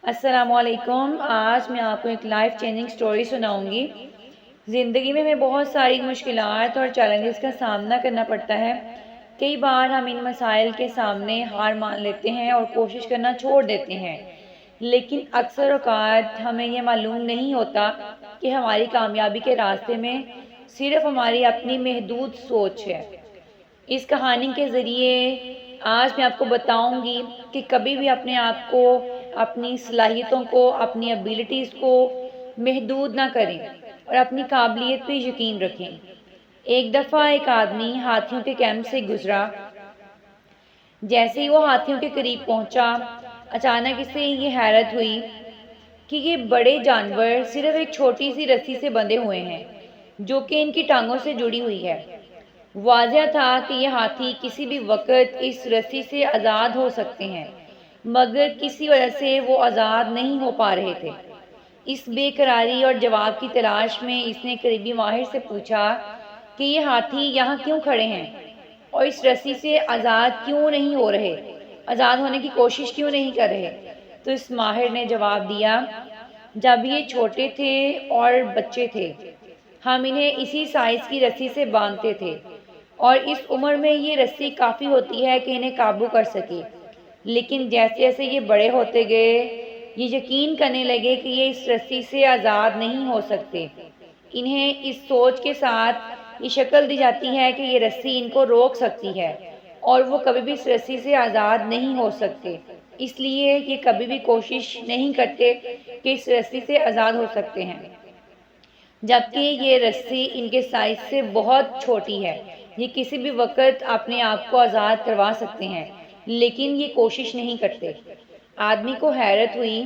السلام علیکم۔ آج میں آپ کو ایک لائف چینجنگ سٹوری سناؤں گی۔ زندگی میں ہمیں بہت ساری مشکلات اور چیلنجز کا سامنا کرنا پڑتا ہے۔ کئی بار ہم ان مسائل کے سامنے ہار مان لیتے ہیں اور کوشش کرنا چھوڑ دیتے ہیں، لیکن اکثر اوقات ہمیں یہ معلوم نہیں ہوتا کہ ہماری کامیابی کے راستے میں صرف ہماری اپنی محدود سوچ ہے۔ اس کہانی کے ذریعے آج میں آپ کو بتاؤں گی کہ کبھی بھی اپنے آپ کو، اپنی صلاحیتوں کو، اپنی ابیلٹیز کو محدود نہ کریں اور اپنی قابلیت پہ یقین رکھیں۔ ایک دفعہ ایک آدمی ہاتھیوں کے کیمپ سے گزرا۔ جیسے ہی وہ ہاتھیوں کے قریب پہنچا، اچانک اسے یہ حیرت ہوئی کہ یہ بڑے جانور صرف ایک چھوٹی سی رسی سے بندھے ہوئے ہیں جو کہ ان کی ٹانگوں سے جڑی ہوئی ہے۔ واضح تھا کہ یہ ہاتھی کسی بھی وقت اس رسی سے آزاد ہو سکتے ہیں، مگر کسی وجہ سے وہ آزاد نہیں ہو پا رہے تھے۔ اس بے قراری اور جواب کی تلاش میں اس نے قریبی ماہر سے پوچھا کہ یہ ہاتھی یہاں کیوں کھڑے ہیں اور اس رسی سے آزاد کیوں نہیں ہو رہے، آزاد ہونے کی کوشش کیوں نہیں کر رہے؟ تو اس ماہر نے جواب دیا، جب یہ چھوٹے تھے اور بچے تھے، ہم انہیں اسی سائز کی رسی سے باندھتے تھے اور اس عمر میں یہ رسی کافی ہوتی ہے کہ انہیں قابو کر سکے، لیکن جیسے جیسے یہ بڑے ہوتے گئے یہ یقین کرنے لگے کہ یہ اس رسی سے آزاد نہیں ہو سکتے۔ انہیں اس سوچ کے ساتھ یہ شکل دی جاتی ہے کہ یہ رسی ان کو روک سکتی ہے اور وہ کبھی بھی اس رسی سے آزاد نہیں ہو سکتے، اس لیے یہ کبھی بھی کوشش نہیں کرتے کہ اس رسی سے آزاد ہو سکتے ہیں، جبکہ یہ رسی ان کے سائز سے بہت چھوٹی ہے۔ یہ کسی بھی وقت اپنے آپ کو آزاد کروا سکتے ہیں، لیکن یہ کوشش نہیں کرتے۔ آدمی کو حیرت ہوئی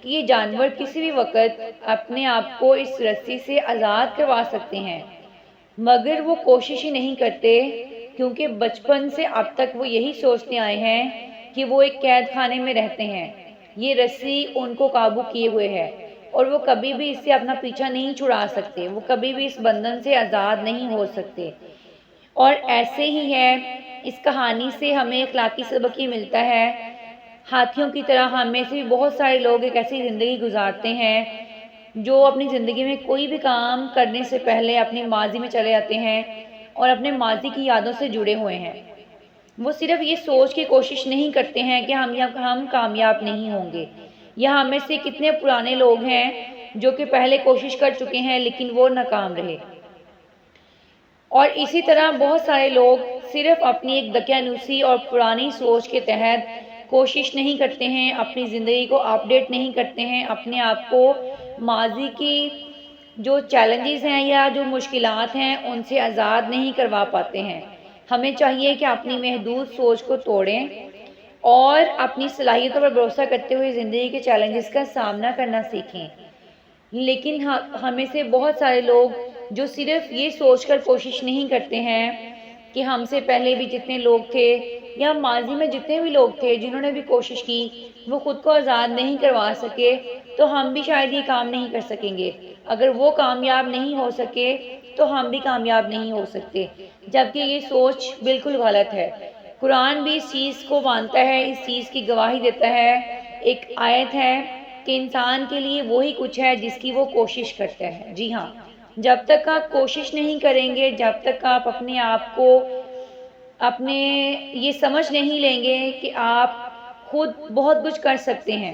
کہ یہ جانور کسی بھی وقت اپنے آپ کو اس رسی سے آزاد کروا سکتے ہیں، مگر وہ کوشش ہی نہیں کرتے، کیونکہ بچپن سے اب تک وہ یہی سوچتے آئے ہیں کہ وہ ایک قید خانے میں رہتے ہیں، یہ رسی ان کو قابو کیے ہوئے ہے اور وہ کبھی بھی اس سے اپنا پیچھا نہیں چھڑا سکتے، وہ کبھی بھی اس بندھن سے آزاد نہیں ہو سکتے۔ اور ایسے ہی ہے، اس کہانی سے ہمیں اخلاقی سبق یہ ملتا ہے۔ ہاتھیوں کی طرح ہم میں سے بھی بہت سارے لوگ ایک ایسی زندگی گزارتے ہیں جو اپنی زندگی میں کوئی بھی کام کرنے سے پہلے اپنی ماضی میں چلے جاتے ہیں اور اپنے ماضی کی یادوں سے جڑے ہوئے ہیں۔ وہ صرف یہ سوچ کے کوشش نہیں کرتے ہیں کہ ہم کامیاب نہیں ہوں گے، یا ہم میں سے کتنے پرانے لوگ ہیں جو کہ پہلے کوشش کر چکے ہیں لیکن وہ ناکام رہے۔ اور اسی طرح بہت سارے لوگ صرف اپنی ایک دقیانوسی اور پرانی سوچ کے تحت کوشش نہیں کرتے ہیں، اپنی زندگی کو اپڈیٹ نہیں کرتے ہیں، اپنے آپ کو ماضی کی جو چیلنجز ہیں یا جو مشکلات ہیں ان سے آزاد نہیں کروا پاتے ہیں۔ ہمیں چاہیے کہ اپنی محدود سوچ کو توڑیں اور اپنی صلاحیتوں پر بھروسہ کرتے ہوئے زندگی کے چیلنجز کا سامنا کرنا سیکھیں۔ لیکن ہمیں سے بہت سارے لوگ جو صرف یہ سوچ کر کوشش نہیں کرتے ہیں کہ ہم سے پہلے بھی جتنے لوگ تھے یا ماضی میں جتنے بھی لوگ تھے جنہوں نے بھی کوشش کی وہ خود کو آزاد نہیں کروا سکے، تو ہم بھی شاید یہ کام نہیں کر سکیں گے۔ اگر وہ کامیاب نہیں ہو سکے تو ہم بھی کامیاب نہیں ہو سکتے، جبکہ یہ سوچ بالکل غلط ہے۔ قرآن بھی اس چیز کو مانتا ہے، اس چیز کی گواہی دیتا ہے۔ ایک آیت ہے کہ انسان کے لیے وہی کچھ ہے جس کی وہ کوشش کرتا ہے۔ جی ہاں، جب تک آپ کوشش نہیں کریں گے، جب تک آپ اپنے آپ کو یہ سمجھ نہیں لیں گے کہ آپ خود بہت کچھ کر سکتے ہیں،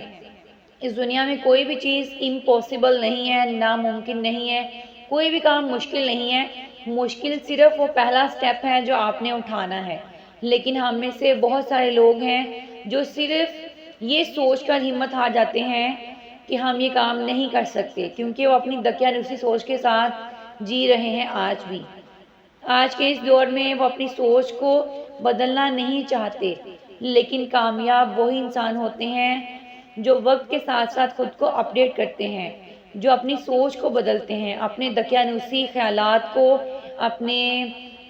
اس دنیا میں کوئی بھی چیز امپاسبل نہیں ہے، ناممکن نہیں ہے، کوئی بھی کام مشکل نہیں ہے۔ مشکل صرف وہ پہلا سٹیپ ہے جو آپ نے اٹھانا ہے۔ لیکن ہم میں سے بہت سارے لوگ ہیں جو صرف یہ سوچ کر ہمت ہار جاتے ہیں کہ ہم یہ کام نہیں کر سکتے، کیونکہ وہ اپنی دقیانوسی سوچ کے ساتھ جی رہے ہیں۔ آج کے اس دور میں وہ اپنی سوچ کو بدلنا نہیں چاہتے، لیکن کامیاب وہی انسان ہوتے ہیں جو وقت کے ساتھ ساتھ خود کو اپڈیٹ کرتے ہیں، جو اپنی سوچ کو بدلتے ہیں، اپنے دقیانوسی خیالات کو، اپنے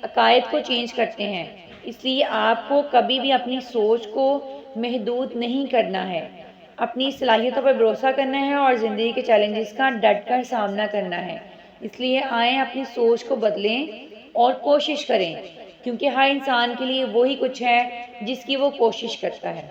عقائد کو چینج کرتے ہیں۔ اس لیے آپ کو کبھی بھی اپنی سوچ کو محدود نہیں کرنا ہے، اپنی صلاحیتوں پر بھروسہ کرنا ہے اور زندگی کے چیلنجز کا ڈٹ کر سامنا کرنا ہے۔ اس لیے آئیں اپنی سوچ کو بدلیں اور کوشش کریں، کیونکہ ہر انسان کے لیے وہی کچھ ہے جس کی وہ کوشش کرتا ہے۔